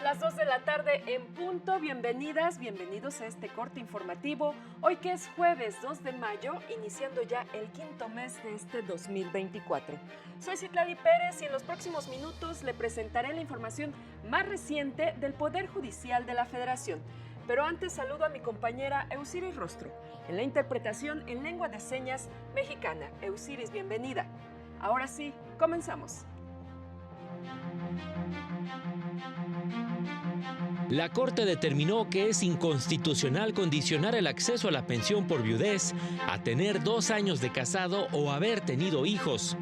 Las 2 de la tarde en punto, bienvenidas, bienvenidos a este corte informativo, hoy que es jueves 2 de mayo, iniciando ya el quinto mes de este 2024. Soy Citlali Pérez y en los próximos minutos le presentaré la información más reciente del Poder Judicial de la Federación. Pero antes saludo a mi compañera Eusiris Rostro, en la interpretación en lengua de señas mexicana. Eusiris, bienvenida. Ahora sí, comenzamos. La Corte determinó que es inconstitucional condicionar el acceso a la pensión por viudez a tener 2 años de casado o haber tenido hijos.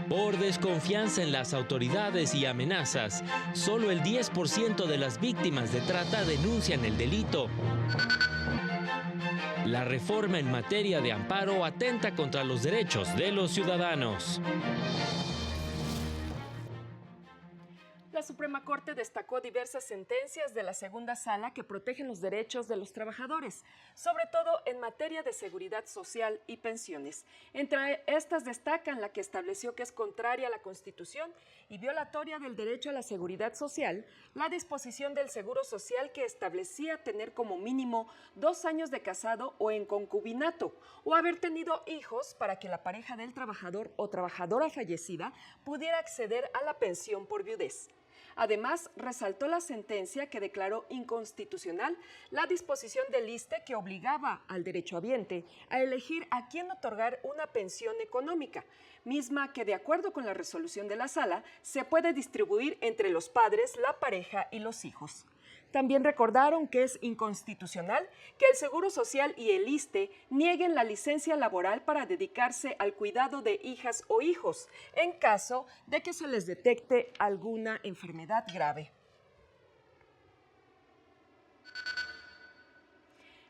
Por desconfianza en las autoridades y amenazas, solo el 10% de las víctimas de trata denuncian el delito. La reforma en materia de amparo atenta contra los derechos de los ciudadanos. La Suprema Corte destacó diversas sentencias de la segunda sala que protegen los derechos de los trabajadores, sobre todo en materia de seguridad social y pensiones. Entre estas destacan la que estableció que es contraria a la Constitución y violatoria del derecho a la seguridad social, la disposición del Seguro Social que establecía tener como mínimo 2 años de casado o en concubinato, o haber tenido hijos para que la pareja del trabajador o trabajadora fallecida pudiera acceder a la pensión por viudez. Además, resaltó la sentencia que declaró inconstitucional la disposición del ISSSTE que obligaba al derechohabiente a elegir a quién otorgar una pensión económica, misma que, de acuerdo con la resolución de la Sala, se puede distribuir entre los padres, la pareja y los hijos. También recordaron que es inconstitucional que el Seguro Social y el ISSSTE nieguen la licencia laboral para dedicarse al cuidado de hijas o hijos, en caso de que se les detecte alguna enfermedad grave.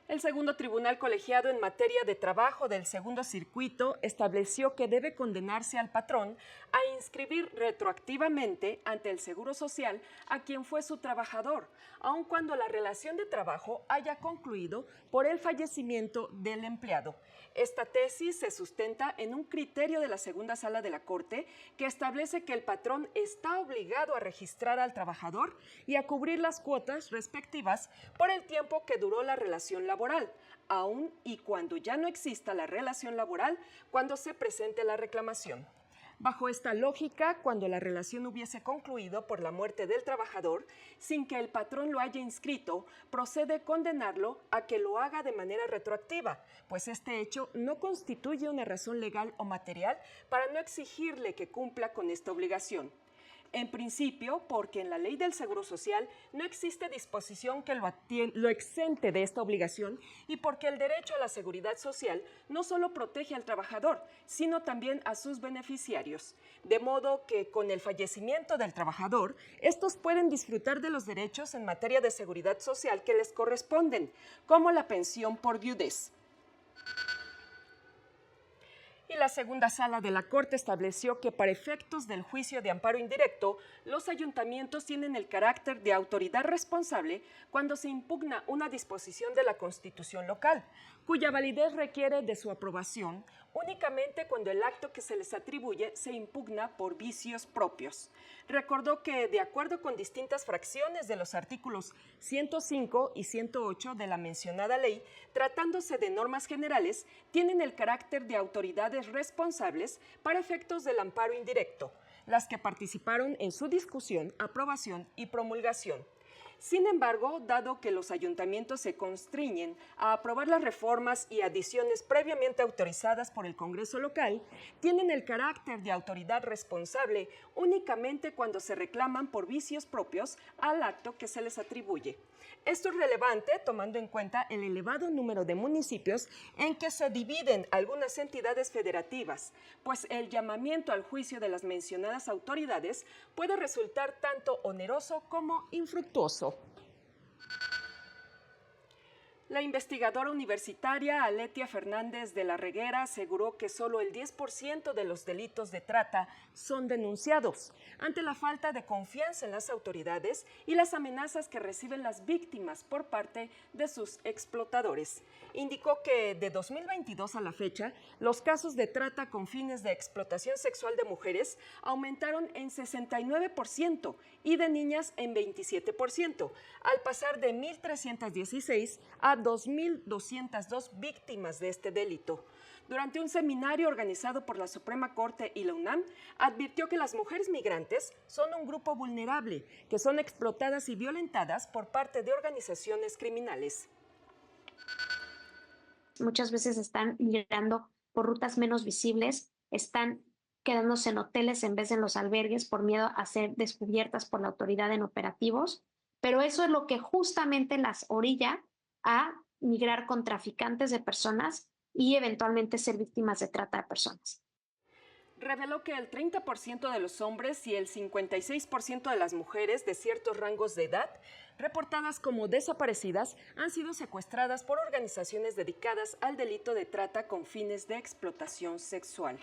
El segundo tribunal colegiado en materia de trabajo del segundo circuito estableció que debe condenarse al patrón a inscribir retroactivamente ante el Seguro Social a quien fue su trabajador, aun cuando la relación de trabajo haya concluido por el fallecimiento del empleado. Esta tesis se sustenta en un criterio de la segunda sala de la Corte que establece que el patrón está obligado a registrar al trabajador y a cubrir las cuotas respectivas por el tiempo que duró la relación laboral, aun y cuando ya no exista la relación laboral cuando se presente la reclamación. Bajo esta lógica, cuando la relación hubiese concluido por la muerte del trabajador, sin que el patrón lo haya inscrito, procede condenarlo a que lo haga de manera retroactiva, pues este hecho no constituye una razón legal o material para no exigirle que cumpla con esta obligación. En principio, porque en la Ley del Seguro Social no existe disposición que lo exente de esta obligación y porque el derecho a la seguridad social no solo protege al trabajador, sino también a sus beneficiarios. De modo que con el fallecimiento del trabajador, estos pueden disfrutar de los derechos en materia de seguridad social que les corresponden, como la pensión por viudez. Y la segunda sala de la Corte estableció que para efectos del juicio de amparo indirecto, los ayuntamientos tienen el carácter de autoridad responsable cuando se impugna una disposición de la Constitución local, cuya validez requiere de su aprobación únicamente cuando el acto que se les atribuye se impugna por vicios propios. Recordó que, de acuerdo con distintas fracciones de los artículos 105 y 108 de la mencionada ley, tratándose de normas generales, tienen el carácter de autoridades responsables para efectos del amparo indirecto, las que participaron en su discusión, aprobación y promulgación. Sin embargo, dado que los ayuntamientos se constriñen a aprobar las reformas y adiciones previamente autorizadas por el Congreso local, tienen el carácter de autoridad responsable únicamente cuando se reclaman por vicios propios al acto que se les atribuye. Esto es relevante tomando en cuenta el elevado número de municipios en que se dividen algunas entidades federativas, pues el llamamiento al juicio de las mencionadas autoridades puede resultar tanto oneroso como infructuoso. La investigadora universitaria Aletia Fernández de la Reguera aseguró que solo el 10% de los delitos de trata son denunciados, ante la falta de confianza en las autoridades y las amenazas que reciben las víctimas por parte de sus explotadores. Indicó que de 2022 a la fecha, los casos de trata con fines de explotación sexual de mujeres aumentaron en 69% y de niñas en 27%, al pasar de 1.316 a 2.202 víctimas de este delito. Durante un seminario organizado por la Suprema Corte y la UNAM, advirtió que las mujeres migrantes son un grupo vulnerable, que son explotadas y violentadas por parte de organizaciones criminales. Muchas veces están migrando por rutas menos visibles, están quedándose en hoteles en vez de en los albergues por miedo a ser descubiertas por la autoridad en operativos, pero eso es lo que justamente las orilla a migrar con traficantes de personas y eventualmente ser víctimas de trata de personas. Reveló que el 30% de los hombres y el 56% de las mujeres de ciertos rangos de edad reportadas como desaparecidas han sido secuestradas por organizaciones dedicadas al delito de trata con fines de explotación sexual.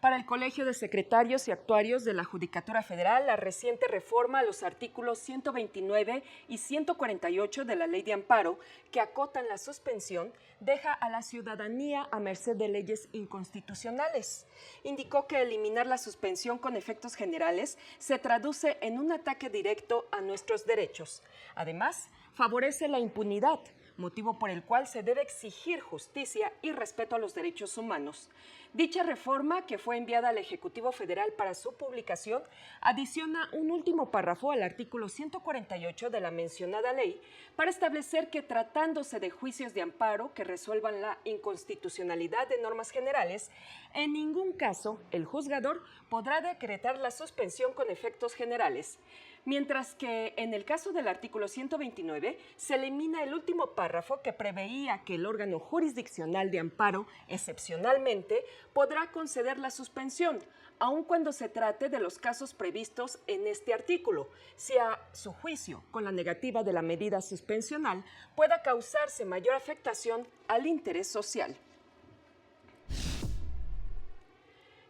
Para el Colegio de Secretarios y Actuarios de la Judicatura Federal, la reciente reforma a los artículos 129 y 148 de la Ley de Amparo, que acotan la suspensión, deja a la ciudadanía a merced de leyes inconstitucionales. Indicó que eliminar la suspensión con efectos generales se traduce en un ataque directo a nuestros derechos. Además, favorece la impunidad, motivo por el cual se debe exigir justicia y respeto a los derechos humanos. Dicha reforma, que fue enviada al Ejecutivo Federal para su publicación, adiciona un último párrafo al artículo 148 de la mencionada ley para establecer que, tratándose de juicios de amparo que resuelvan la inconstitucionalidad de normas generales, en ningún caso el juzgador podrá decretar la suspensión con efectos generales. Mientras que en el caso del artículo 129 se elimina el último párrafo que preveía que el órgano jurisdiccional de amparo, excepcionalmente, podrá conceder la suspensión, aun cuando se trate de los casos previstos en este artículo, si a su juicio, con la negativa de la medida suspensional, pueda causarse mayor afectación al interés social.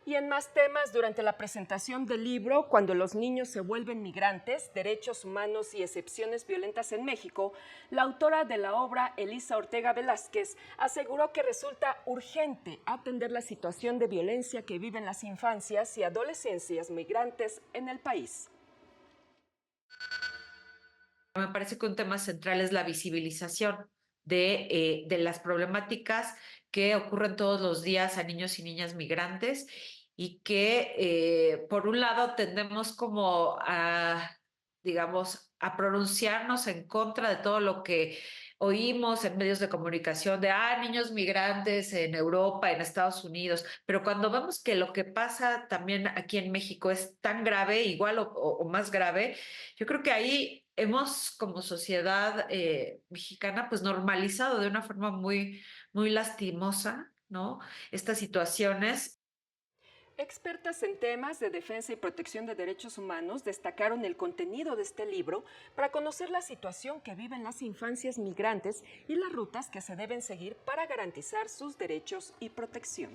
Y en más temas, durante la presentación del libro Cuando los niños se vuelven migrantes, derechos humanos y excepciones violentas en México, la autora de la obra, Elisa Ortega Velázquez, aseguró que resulta urgente atender la situación de violencia que viven las infancias y adolescencias migrantes en el país. Me parece que un tema central es la visibilización de las problemáticas que ocurren todos los días a niños y niñas migrantes y que, por un lado, tendemos como a, digamos, a pronunciarnos en contra de todo lo que oímos en medios de comunicación de, niños migrantes en Europa, en Estados Unidos, pero cuando vemos que lo que pasa también aquí en México es tan grave, igual o más grave, yo creo que ahí hemos como sociedad mexicana pues normalizado de una forma muy, muy lastimosa, ¿no? Estas situaciones. Expertas en temas de defensa y protección de derechos humanos destacaron el contenido de este libro para conocer la situación que viven las infancias migrantes y las rutas que se deben seguir para garantizar sus derechos y protección.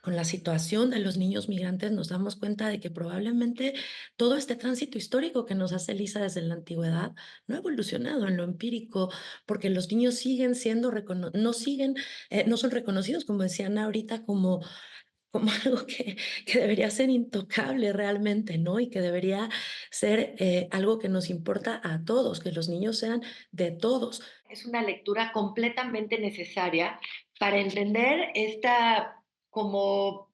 Con la situación de los niños migrantes nos damos cuenta de que probablemente todo este tránsito histórico que nos hace Lisa desde la antigüedad no ha evolucionado en lo empírico, porque los niños siguen siendo no son reconocidos, como decía Ana ahorita, como algo que debería ser intocable realmente, ¿no? Y que debería ser algo que nos importa a todos, que los niños sean de todos. Es una lectura completamente necesaria para entender esta como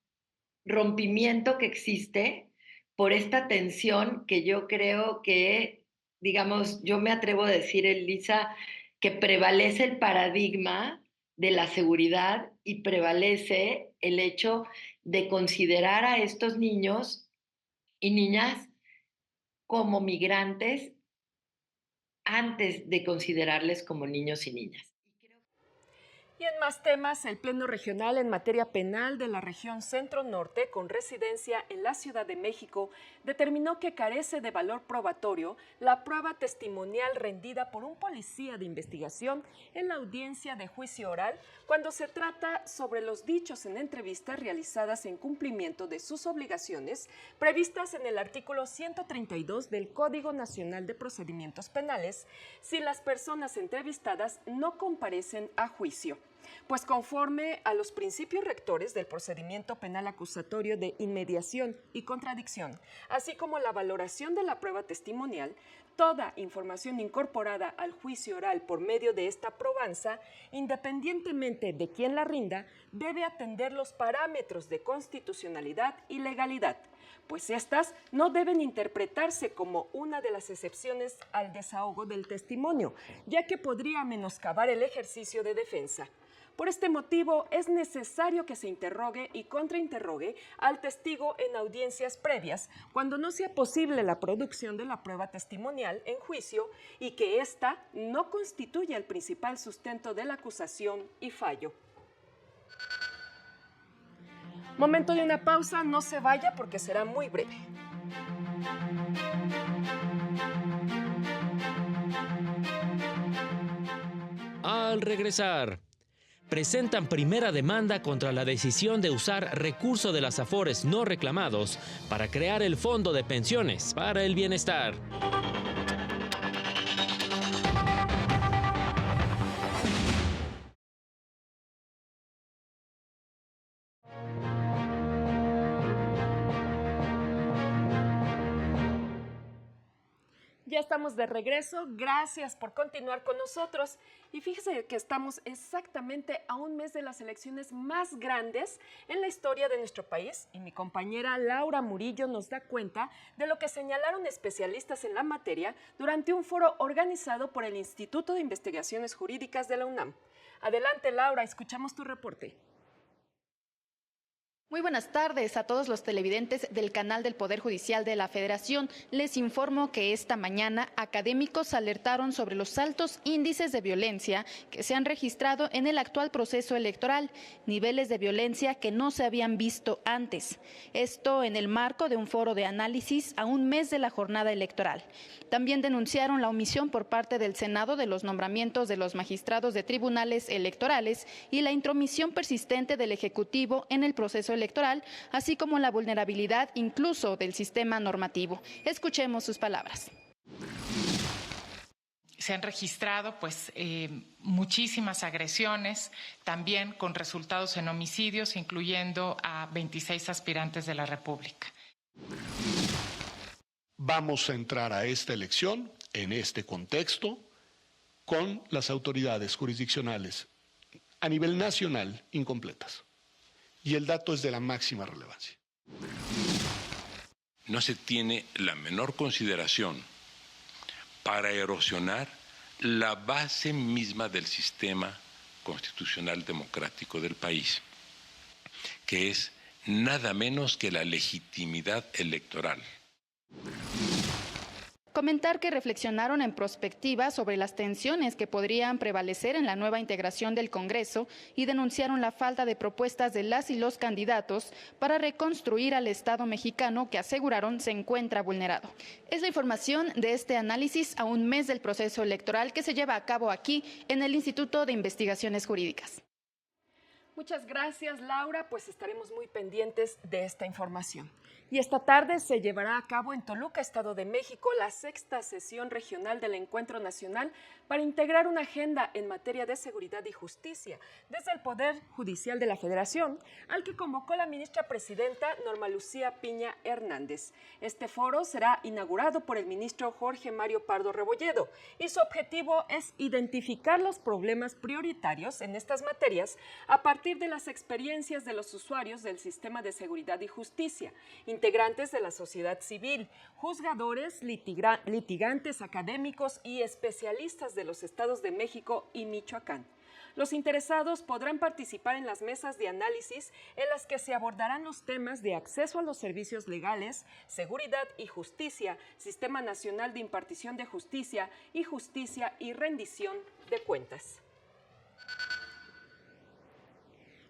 rompimiento que existe por esta tensión que yo creo que, digamos, yo me atrevo a decir, Elisa, que prevalece el paradigma de la seguridad y prevalece el hecho de considerar a estos niños y niñas como migrantes antes de considerarles como niños y niñas. Y en más temas, el Pleno Regional en materia penal de la región Centro-Norte, con residencia en la Ciudad de México, determinó que carece de valor probatorio la prueba testimonial rendida por un policía de investigación en la audiencia de juicio oral cuando se trata sobre los dichos en entrevistas realizadas en cumplimiento de sus obligaciones previstas en el artículo 132 del Código Nacional de Procedimientos Penales si las personas entrevistadas no comparecen a juicio. Pues conforme a los principios rectores del procedimiento penal acusatorio de inmediación y contradicción, así como la valoración de la prueba testimonial, toda información incorporada al juicio oral por medio de esta probanza, independientemente de quién la rinda, debe atender los parámetros de constitucionalidad y legalidad, pues estas no deben interpretarse como una de las excepciones al desahogo del testimonio, ya que podría menoscabar el ejercicio de defensa. Por este motivo, es necesario que se interrogue y contrainterrogue al testigo en audiencias previas cuando no sea posible la producción de la prueba testimonial en juicio y que ésta no constituya el principal sustento de la acusación y fallo. Momento de una pausa, no se vaya porque será muy breve. Al regresar, presentan primera demanda contra la decisión de usar recurso de las afores no reclamados para crear el Fondo de Pensiones para el Bienestar. Ya estamos de regreso, gracias por continuar con nosotros. Y fíjese que estamos exactamente a un mes de las elecciones más grandes en la historia de nuestro país y mi compañera Laura Murillo nos da cuenta de lo que señalaron especialistas en la materia durante un foro organizado por el Instituto de Investigaciones Jurídicas de la UNAM. Adelante, Laura, escuchamos tu reporte. Muy buenas tardes a todos los televidentes del canal del Poder Judicial de la Federación. Les informo que esta mañana académicos alertaron sobre los altos índices de violencia que se han registrado en el actual proceso electoral, niveles de violencia que no se habían visto antes. Esto en el marco de un foro de análisis a un mes de la jornada electoral. También denunciaron la omisión por parte del Senado de los nombramientos de los magistrados de tribunales electorales y la intromisión persistente del Ejecutivo en el proceso electoral, así como la vulnerabilidad incluso del sistema normativo. Escuchemos sus palabras. Se han registrado muchísimas agresiones, también con resultados en homicidios, incluyendo a 26 aspirantes de la República. Vamos a entrar a esta elección en este contexto con las autoridades jurisdiccionales a nivel nacional incompletas. Y el dato es de la máxima relevancia. No se tiene la menor consideración para erosionar la base misma del sistema constitucional democrático del país, que es nada menos que la legitimidad electoral. Comentar que reflexionaron en prospectiva sobre las tensiones que podrían prevalecer en la nueva integración del Congreso y denunciaron la falta de propuestas de las y los candidatos para reconstruir al Estado mexicano que aseguraron se encuentra vulnerado. Es la información de este análisis a un mes del proceso electoral que se lleva a cabo aquí en el Instituto de Investigaciones Jurídicas. Muchas gracias, Laura, pues estaremos muy pendientes de esta información. Y esta tarde se llevará a cabo en Toluca, Estado de México, la 6ª sesión regional del Encuentro Nacional para integrar una agenda en materia de seguridad y justicia desde el Poder Judicial de la Federación, al que convocó la ministra presidenta Norma Lucía Piña Hernández. Este foro será inaugurado por el ministro Jorge Mario Pardo Rebolledo y su objetivo es identificar los problemas prioritarios en estas materias a partir de las experiencias de los usuarios del sistema de seguridad y justicia, integrantes de la sociedad civil, juzgadores, litigantes, académicos y especialistas de los estados de México y Michoacán. Los interesados podrán participar en las mesas de análisis en las que se abordarán los temas de acceso a los servicios legales, seguridad y justicia, Sistema Nacional de Impartición de Justicia y rendición de cuentas.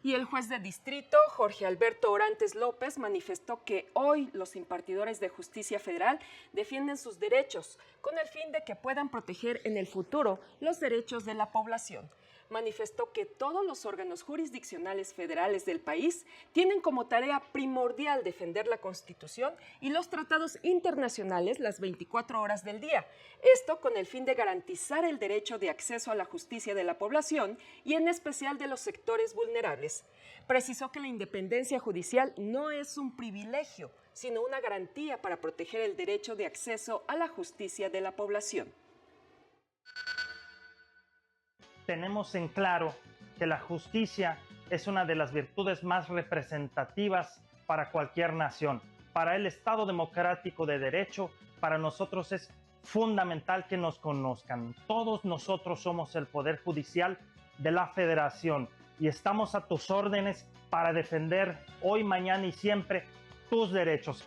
Y el juez de distrito, Jorge Alberto Orantes López, manifestó que hoy los impartidores de justicia federal defienden sus derechos con el fin de que puedan proteger en el futuro los derechos de la población. Manifestó que todos los órganos jurisdiccionales federales del país tienen como tarea primordial defender la Constitución y los tratados internacionales las 24 horas del día. Esto con el fin de garantizar el derecho de acceso a la justicia de la población y en especial de los sectores vulnerables. Precisó que la independencia judicial no es un privilegio, sino una garantía para proteger el derecho de acceso a la justicia de la población. Tenemos en claro que la justicia es una de las virtudes más representativas para cualquier nación. Para el Estado democrático de derecho, para nosotros es fundamental que nos conozcan. Todos nosotros somos el Poder Judicial de la Federación y estamos a tus órdenes para defender hoy, mañana y siempre tus derechos.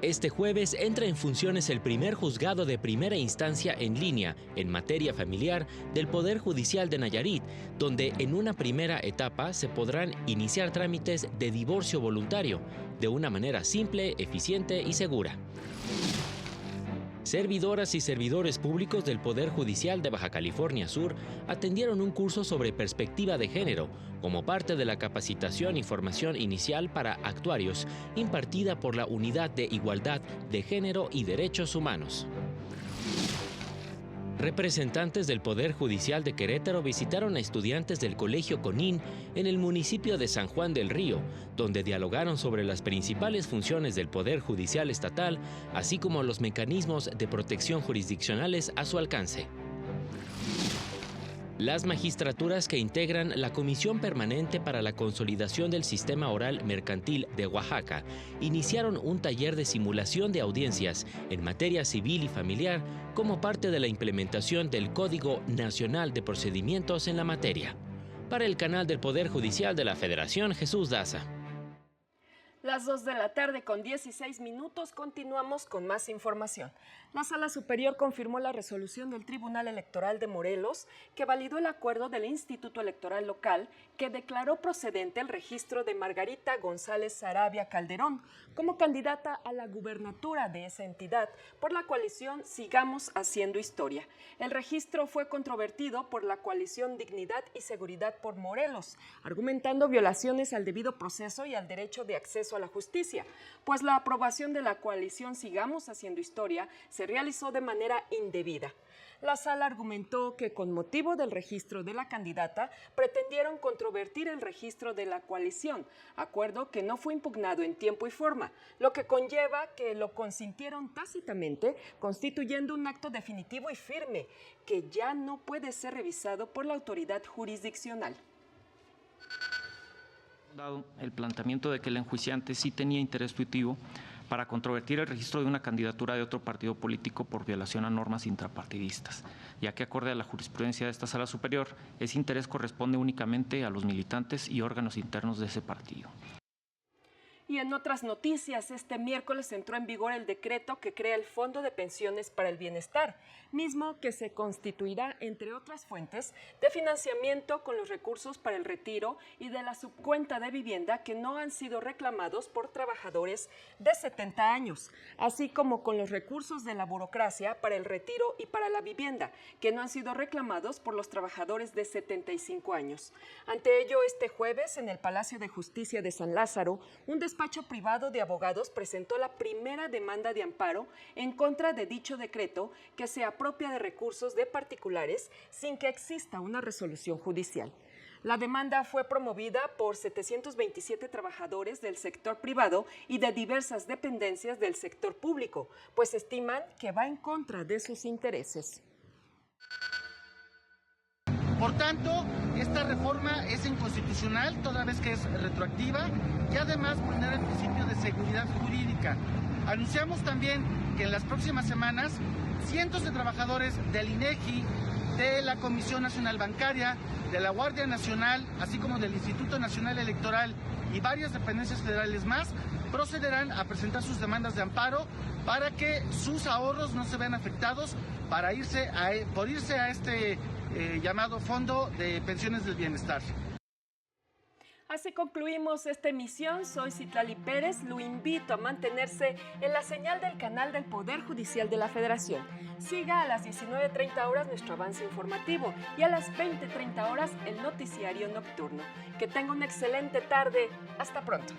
Este jueves entra en funciones el primer juzgado de primera instancia en línea en materia familiar del Poder Judicial de Nayarit, donde en una primera etapa se podrán iniciar trámites de divorcio voluntario de una manera simple, eficiente y segura. Servidoras y servidores públicos del Poder Judicial de Baja California Sur atendieron un curso sobre perspectiva de género como parte de la capacitación y formación inicial para actuarios impartida por la Unidad de Igualdad de Género y Derechos Humanos. Representantes del Poder Judicial de Querétaro visitaron a estudiantes del Colegio Conín en el municipio de San Juan del Río, donde dialogaron sobre las principales funciones del Poder Judicial estatal, así como los mecanismos de protección jurisdiccionales a su alcance. Las magistraturas que integran la Comisión Permanente para la Consolidación del Sistema Oral Mercantil de Oaxaca iniciaron un taller de simulación de audiencias en materia civil y familiar como parte de la implementación del Código Nacional de Procedimientos en la materia. Para el canal del Poder Judicial de la Federación, Jesús Daza. Las 2 de la tarde con 16 minutos, continuamos con más información. La Sala Superior confirmó la resolución del Tribunal Electoral de Morelos que validó el acuerdo del Instituto Electoral Local que declaró procedente el registro de Margarita González Sarabia Calderón como candidata a la gubernatura de esa entidad por la coalición Sigamos Haciendo Historia. El registro fue controvertido por la coalición Dignidad y Seguridad por Morelos, argumentando violaciones al debido proceso y al derecho de acceso a la justicia, pues la aprobación de la coalición Sigamos Haciendo Historia se realizó de manera indebida. La sala argumentó que con motivo del registro de la candidata pretendieron controvertir el registro de la coalición, acuerdo que no fue impugnado en tiempo y forma, lo que conlleva que lo consintieron tácitamente, constituyendo un acto definitivo y firme que ya no puede ser revisado por la autoridad jurisdiccional. Dado el planteamiento de que el enjuiciante sí tenía interés tuitivo para controvertir el registro de una candidatura de otro partido político por violación a normas intrapartidistas, ya que acorde a la jurisprudencia de esta Sala Superior, ese interés corresponde únicamente a los militantes y órganos internos de ese partido. Y en otras noticias, este miércoles entró en vigor el decreto que crea el Fondo de Pensiones para el Bienestar, mismo que se constituirá, entre otras fuentes, de financiamiento con los recursos para el retiro y de la subcuenta de vivienda que no han sido reclamados por trabajadores de 70 años, así como con los recursos de la burocracia para el retiro y para la vivienda, que no han sido reclamados por los trabajadores de 75 años. Ante ello, este jueves, en el Palacio de Justicia de San Lázaro, un despacho privado de abogados presentó la primera demanda de amparo en contra de dicho decreto que se apropia de recursos de particulares sin que exista una resolución judicial. La demanda fue promovida por 727 trabajadores del sector privado y de diversas dependencias del sector público, pues estiman que va en contra de sus intereses. Por tanto, esta reforma es inconstitucional, toda vez que es retroactiva y además vulnera el principio de seguridad jurídica. Anunciamos también que en las próximas semanas cientos de trabajadores del INEGI, de la Comisión Nacional Bancaria, de la Guardia Nacional, así como del Instituto Nacional Electoral y varias dependencias federales más, procederán a presentar sus demandas de amparo para que sus ahorros no se vean afectados por irse a este llamado Fondo de Pensiones del Bienestar. Así concluimos esta emisión. Soy Citlali Pérez. Lo invito a mantenerse en la señal del canal del Poder Judicial de la Federación. Siga a las 19:30 horas nuestro avance informativo y a las 20:30 horas el noticiario nocturno. Que tenga una excelente tarde. Hasta pronto.